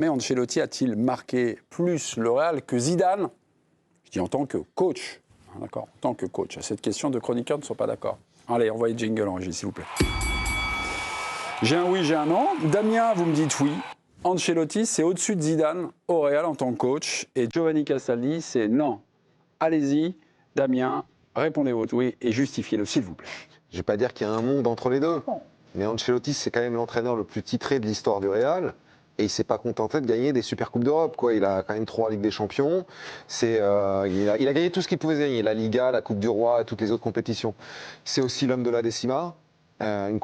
Mais Ancelotti a-t-il marqué plus le Real que Zidane? Je dis en tant que coach. D'accord, en tant que coach. À cette question, deux chroniqueurs ne sont pas d'accord. Allez, envoyez jingle en régie, s'il vous plaît. J'ai un oui, j'ai un non. Damien, vous me dites oui. Ancelotti, c'est au-dessus de Zidane au Real en tant que coach. Et Giovanni Castaldi, c'est non. Allez-y, Damien, répondez votre oui et justifiez-le, s'il vous plaît. Je ne vais pas dire qu'il y a un monde entre les deux. Mais Ancelotti, c'est quand même l'entraîneur le plus titré de l'histoire du Real. Et il ne s'est pas contenté de gagner des Super Coupes d'Europe, quoi. Il a quand même 3 Ligues des Champions. Il a gagné tout ce qu'il pouvait gagner. La Liga, la Coupe du Roi, toutes les autres compétitions. C'est aussi l'homme de la Décima. Une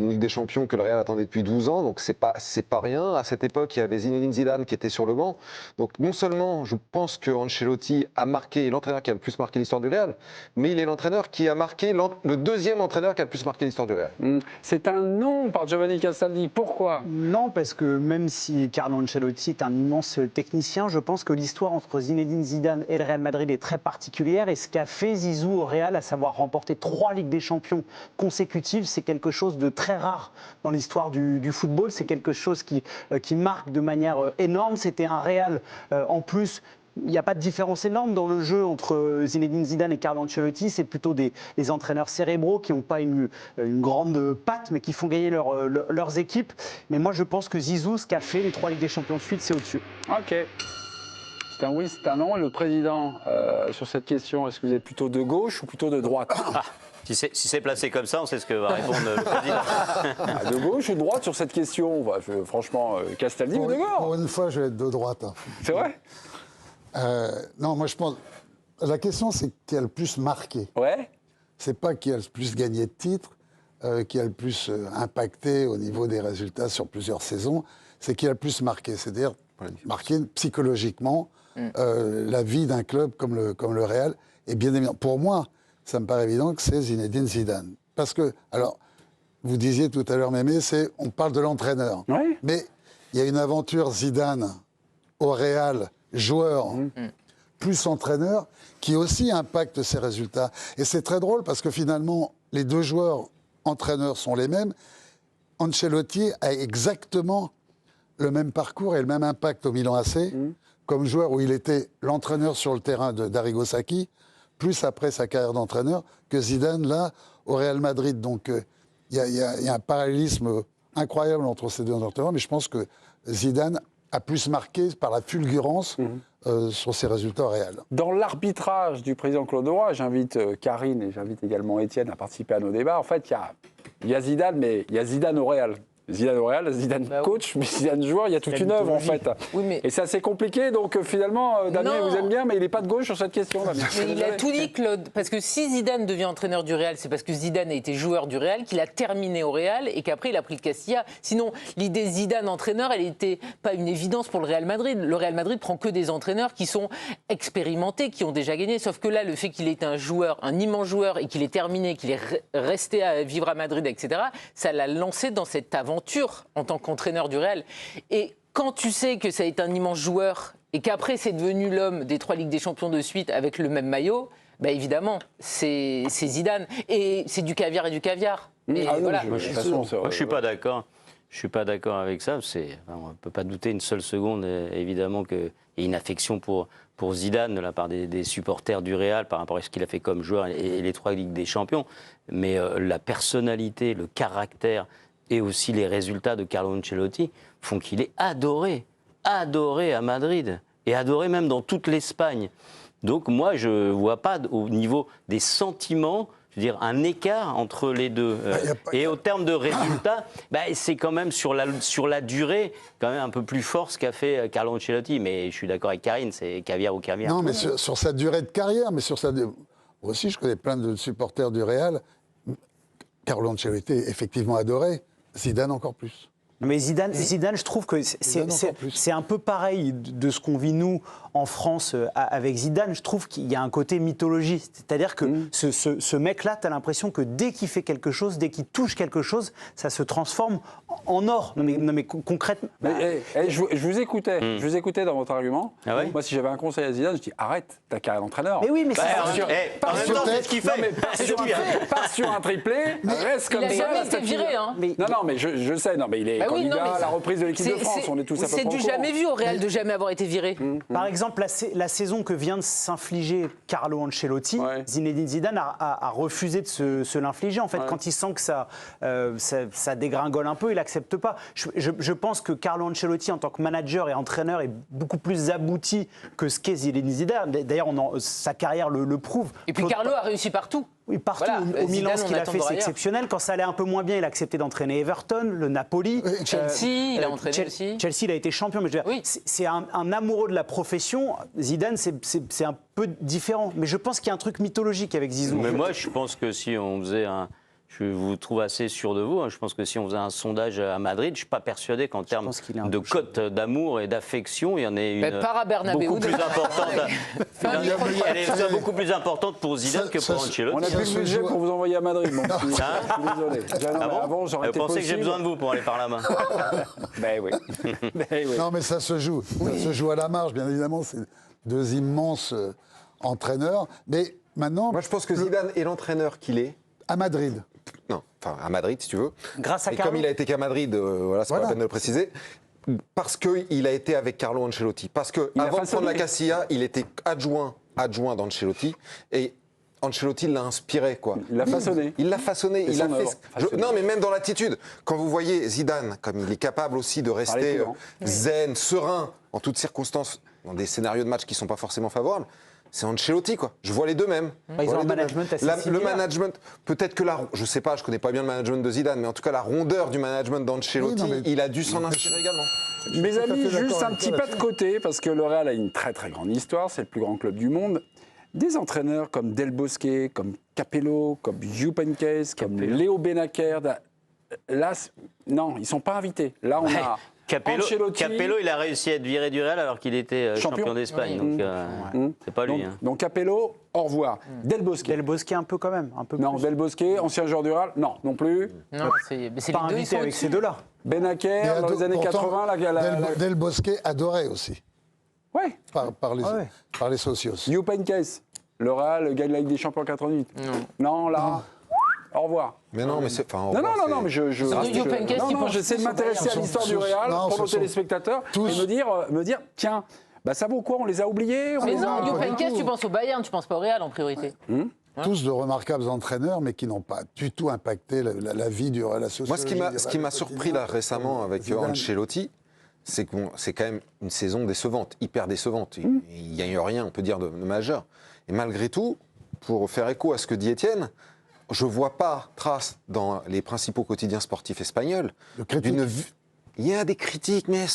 Ligue des Champions que le Real attendait depuis 12 ans, donc c'est pas rien. À cette époque, il y avait Zinedine Zidane qui était sur le banc. Donc non seulement je pense que Ancelotti a marqué, l'entraîneur qui a le plus marqué l'histoire du Real, mais il est l'entraîneur qui a marqué, le deuxième entraîneur qui a le plus marqué l'histoire du Real. C'est un non par Giovanni Castaldi. Pourquoi? Non, parce que même si Carlo Ancelotti est un immense technicien, je pense que l'histoire entre Zinedine Zidane et le Real Madrid est très particulière. Et ce qu'a fait Zizou au Real, à savoir remporter 3 Ligues des Champions consécutives, c'est quelque chose de très rare dans l'histoire du football. C'est quelque chose qui marque de manière énorme. C'était un Real, en plus, il n'y a pas de différence énorme dans le jeu entre Zinedine Zidane et Carlo Ancelotti. C'est plutôt des entraîneurs cérébraux qui n'ont pas une grande patte, mais qui font gagner leurs équipes. Mais moi, je pense que Zizou, ce qu'a fait les 3 Ligues des Champions de suite, c'est au-dessus. Ok. C'est un oui, c'est un non. Et le président, sur cette question, est-ce que vous êtes plutôt de gauche ou plutôt de droite? Si c'est placé comme ça, on sait ce que va répondre le président. De gauche ou de droite sur cette question? Franchement, Castaldi ou de gauche? Pour une fois, je vais être de droite. Hein. C'est vrai? Non, moi je pense. La question, c'est qui a le plus marqué. Ouais. C'est pas qui a le plus gagné de titres, qui a le plus impacté au niveau des résultats sur plusieurs saisons. C'est qui a le plus marqué. C'est-à-dire marqué psychologiquement la vie d'un club comme le Real. Et bien évidemment, pour moi, ça me paraît évident que c'est Zinedine Zidane. Parce que, alors, vous disiez tout à l'heure, Mémé, on parle de l'entraîneur. Ouais. Mais il y a une aventure Zidane au Real, joueur, plus entraîneur, qui aussi impacte ses résultats. Et c'est très drôle parce que finalement, les deux joueurs entraîneurs sont les mêmes. Ancelotti a exactement le même parcours et le même impact au Milan AC, comme joueur où il était l'entraîneur sur le terrain d'Arrigo Sacchi, plus après sa carrière d'entraîneur, que Zidane, là, au Real Madrid. Donc, il y a un parallélisme incroyable entre ces deux entraîneurs, mais je pense que Zidane a plus marqué par la fulgurance sur ses résultats au Real. Dans l'arbitrage du président Claude Roy, j'invite Karine et j'invite également Étienne à participer à nos débats. En fait, il y a Zidane, mais il y a Zidane au Real. Zidane au Real, Zidane coach, mais Zidane joueur, il y a toute une œuvre en fait. Oui, mais... Et c'est assez compliqué, donc finalement, Damien vous aime bien, mais il n'est pas de gauche sur cette question. Damien. Mais il a tout dit, Claude, parce que si Zidane devient entraîneur du Real, c'est parce que Zidane a été joueur du Real, qu'il a terminé au Real et qu'après il a pris le Castilla. Sinon, l'idée Zidane entraîneur, elle n'était pas une évidence pour le Real Madrid. Le Real Madrid prend que des entraîneurs qui sont expérimentés, qui ont déjà gagné. Sauf que là, le fait qu'il ait un joueur, un immense joueur, et qu'il ait terminé, qu'il est resté à vivre à Madrid, etc., ça l'a lancé dans cette aventure en tant qu'entraîneur du Real. Et quand tu sais que ça a été un immense joueur et qu'après c'est devenu l'homme des 3 Ligues des Champions de suite avec le même maillot, bah évidemment, c'est Zidane. Et c'est du caviar et du caviar. Mais voilà. Moi, je suis pas d'accord. Je suis pas d'accord avec ça. On ne peut pas douter une seule seconde, évidemment, qu'il y a une affection pour Zidane de la part des supporters du Real par rapport à ce qu'il a fait comme joueur et les 3 Ligues des Champions. Mais la personnalité, le caractère et aussi les résultats de Carlo Ancelotti font qu'il est adoré à Madrid et adoré même dans toute l'Espagne. Donc moi, je ne vois pas au niveau des sentiments, je veux dire, un écart entre les deux. Et au terme de résultats, c'est quand même sur la durée, quand même un peu plus fort ce qu'a fait Carlo Ancelotti. Mais je suis d'accord avec Karine, c'est caviar ou caviar. Non, mais sur sa durée de carrière, mais sur sa... Moi aussi, je connais plein de supporters du Real. Carlo Ancelotti est effectivement adoré. Zidane encore plus. Mais Zidane, je trouve que c'est un peu pareil de ce qu'on vit nous en France avec Zidane. Je trouve qu'il y a un côté mythologie. C'est-à-dire que ce mec-là, tu as l'impression que dès qu'il fait quelque chose, dès qu'il touche quelque chose, ça se transforme en or. Non mais concrètement... Je vous écoutais dans votre argument. Ah ouais. Moi, si j'avais un conseil à Zidane, je dis arrête ta carrière d'entraîneur. Mais oui, mais Pars sur un triplé, reste comme ça. Il a jamais été viré. Non, mais je sais. Non, mais il est Oui, non, candidat mais à la reprise de l'équipe de France. On est tous à peu près C'est au du courant. jamais vu au Real de jamais avoir été viré. Par exemple, la saison que vient de s'infliger Carlo Ancelotti, Ouais. Zinedine Zidane a refusé de se l'infliger. En fait, Ouais. quand il sent que ça dégringole un peu, il n'accepte pas. Je pense que Carlo Ancelotti, en tant que manager et entraîneur, est beaucoup plus abouti que ce qu'est Zinedine Zidane. D'ailleurs, sa carrière le prouve. Et puis Claude- Carlo a réussi partout. Oui, partout. Voilà, Au Milan, Zidane, ce on qu'il a attend fait, de c'est rien. exceptionnel. Quand ça allait un peu moins bien, il a accepté d'entraîner Everton, le Napoli. Chelsea, il a entraîné aussi. Chelsea, il a été champion. Mais je veux dire, Oui. c'est un amoureux de la profession. Zidane, c'est un peu différent. Mais je pense qu'il y a un truc mythologique avec Zizou. Mais moi, je pense que si on faisait un. Je vous trouve assez sûr de vous. Hein. Je pense que si on faisait un sondage à Madrid, je ne suis pas persuadé qu'en termes pense qu'il est un de peu cote d'amour et d'affection, il y en ait une Par à Bernabéu, beaucoup plus de- importante. Elle est beaucoup plus importante pour Zidane que pour On Ancelotti. n'a Ça plus se le budget joue- pour vous envoyer à Madrid, mon petit. Je suis désolé. Ah bon Avant, j'aurais Vous été pensez que j'ai possible. besoin de vous pour aller par la main Ben oui. Ben oui. Non, mais ça se joue. Ça se joue à la marge, bien évidemment. C'est deux immenses entraîneurs. Mais maintenant, Moi, je pense que Zidane est l'entraîneur qu'il est. à Madrid, Non, enfin à Madrid, si tu veux. Grâce à Et Carlo. comme il a été qu'à Madrid, voilà, c'est pas Voilà. la peine de le préciser. Parce qu'il a été avec Carlo Ancelotti. Parce que Il a avant de prendre la façonné. Castilla, il était adjoint d'Ancelotti. Et Ancelotti l'a inspiré, quoi. Il l'a façonné. Il l'a façonné, C'est il a son fait. œuvre, façonné. Non, mais même dans l'attitude, quand vous voyez Zidane, comme il est capable aussi de rester tout, hein. zen, serein, en toutes circonstances, dans des scénarios de match qui ne sont pas forcément favorables, c'est Ancelotti, quoi. Je vois les deux mêmes. Ils Je vois ont les un deux management mêmes. assez Le similaire. management, peut-être que je sais pas, je connais pas bien le management de Zidane, mais en tout cas la rondeur du management d'Ancelotti, Oui, non, mais- il a dû s'en inspirer également. Mes tout à amis, fait d'accord juste un avec petit toi pas de là-dessus. côté, parce que le Real a une très très grande histoire, c'est le plus grand club du monde. Des entraîneurs comme Del Bosque, comme Capello, comme Jupp Heynckes, comme Léo Benacer. Là, non, ils ne sont pas invités. Là, on a Ancelotti. Capello, il a réussi à être viré du Real alors qu'il était champion Champion. d'Espagne. Oui. Donc, c'est pas lui. Donc, hein. donc Capello, au revoir. Del Bosque. Del Bosque un peu quand même. Un peu Non, plus. Del Bosque, ancien joueur du Real. Non plus. Non, c'est Pas les deux, ils invité sont avec au-dessus. ces deux-là. Benacer, Mais dans les années pourtant, 80, Del Bosque adoré aussi Ouais. par les, Ouais. par les socios. Jupp Heynckes. Le Real gagne la Ligue des Champions en 88. Non, là, au revoir. Mais non, mais c'est. Enfin, au Non, revoir, non, mais je Jupp Heynckes, non, il non, pense j'essaie de tous au m'intéresser à Bayern. l'histoire du Non, Real pour ce nos sont téléspectateurs tous- et me dire, tiens, bah ça vaut quoi? On les a oubliés? Mais on- non, Jupp pas du Heynckes, tout. tu penses au Bayern, tu penses pas au Real en priorité. Tous de remarquables entraîneurs, mais qui n'ont pas du tout impacté la vie du Real. Moi, ce qui m'a surpris là récemment avec Zidane. Ancelotti, c'est que c'est quand même une saison décevante, hyper décevante. Il n'y a eu rien, on peut dire, de majeur. Et malgré tout, pour faire écho à ce que dit Étienne, je ne vois pas trace dans les principaux quotidiens sportifs espagnols De critiques. d'une vue. Il y a des critiques, mais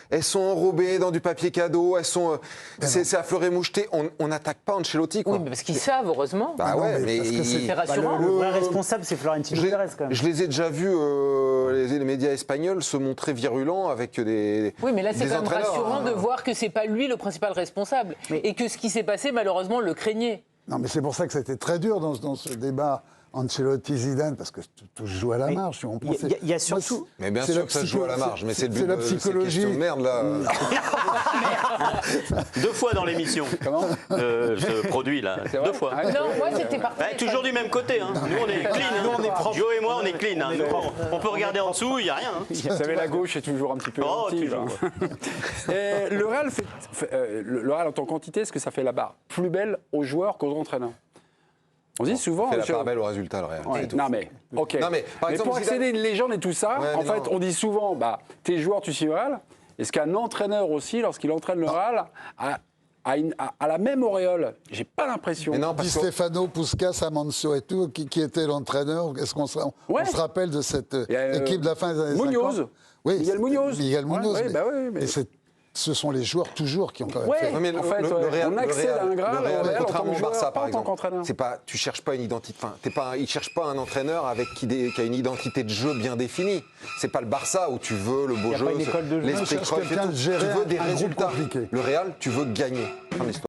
elles sont enrobées dans du papier cadeau, c'est à fleur et moucheté. On n'attaque pas Ancelotti, quoi. Oui, mais parce qu'ils savent, heureusement. Bah non, ouais, mais mais parce que il- C'est Bah, rassurant. le vrai responsable, c'est Florentino Pérez quand même. je les ai déjà vus, les médias espagnols, se montrer virulents avec des. Oui, mais là, c'est des quand même entraîneurs, rassurant de voir que c'est pas lui le principal responsable et que ce qui s'est passé, malheureusement, le craignait. Non, mais c'est pour ça que c'était très dur dans ce débat Ancelotti-Zidane, parce que tout se joue à la Mais marge. On il y a- pensait- il y a Moi, surtout- Mais bien c'est sûr la que ça se joue à la marge, mais c'est le but c'est la de cette psychologie. question de merde, là. 2 fois dans l'émission. Comment? Ce produit là. C'est vrai 2 fois. Ah, Non, moi, c'était parfait. Bah, toujours du même côté. Hein. Nous, on est clean. Hein. Nous, on est propre. Joe et moi, on est clean. Hein. Nous, on peut regarder en dessous, il n'y a rien. Hein. Vous savez, la gauche est toujours un petit peu Oh, gentille, toujours. là. Et le Real, le Real en tant qu'entité, est-ce que ça fait la barre plus belle aux joueurs qu'aux entraîneurs? On dit souvent... fait la sur- part belle au résultat, le Real. Ouais, c'est tout. non mais, ok. Non, mais, par exemple, pour Zidane- accéder à une légende et tout ça, Ouais, en mais fait, non. on dit souvent, bah, t'es joueur, tu suis le Real. Est-ce qu'un entraîneur aussi, lorsqu'il entraîne le Real, a la même auréole? J'ai pas l'impression. Mais non, Di parce que. Stefano, Puskas, Amancio et tout, qui était l'entraîneur. Est-ce qu'on Ouais. on se rappelle de cette Il y a, équipe de la fin des années Munoz. 50? Oui, Miguel Munoz. Miguel Munoz. Ouais, mais, bah oui, mais- ce sont les joueurs toujours qui ont quand même Ouais. fait. Non, mais En fait, ouais, on accède à un Graal, le Real, au Real, en tant contrairement que au Barça, joueur, pas par en tant exemple, qu'entraîneur. c'est pas, tu cherches pas une identité. Enfin, il cherche pas un entraîneur qui a une identité de jeu bien définie. C'est pas le Barça où tu veux le beau Y a jeu, pas une école de jeu. l'esprit On cherche croche et quelqu'un tout. de Tu gérer veux des un groupe résultats. compliqué. Le Real, tu veux gagner. Fin de l'histoire.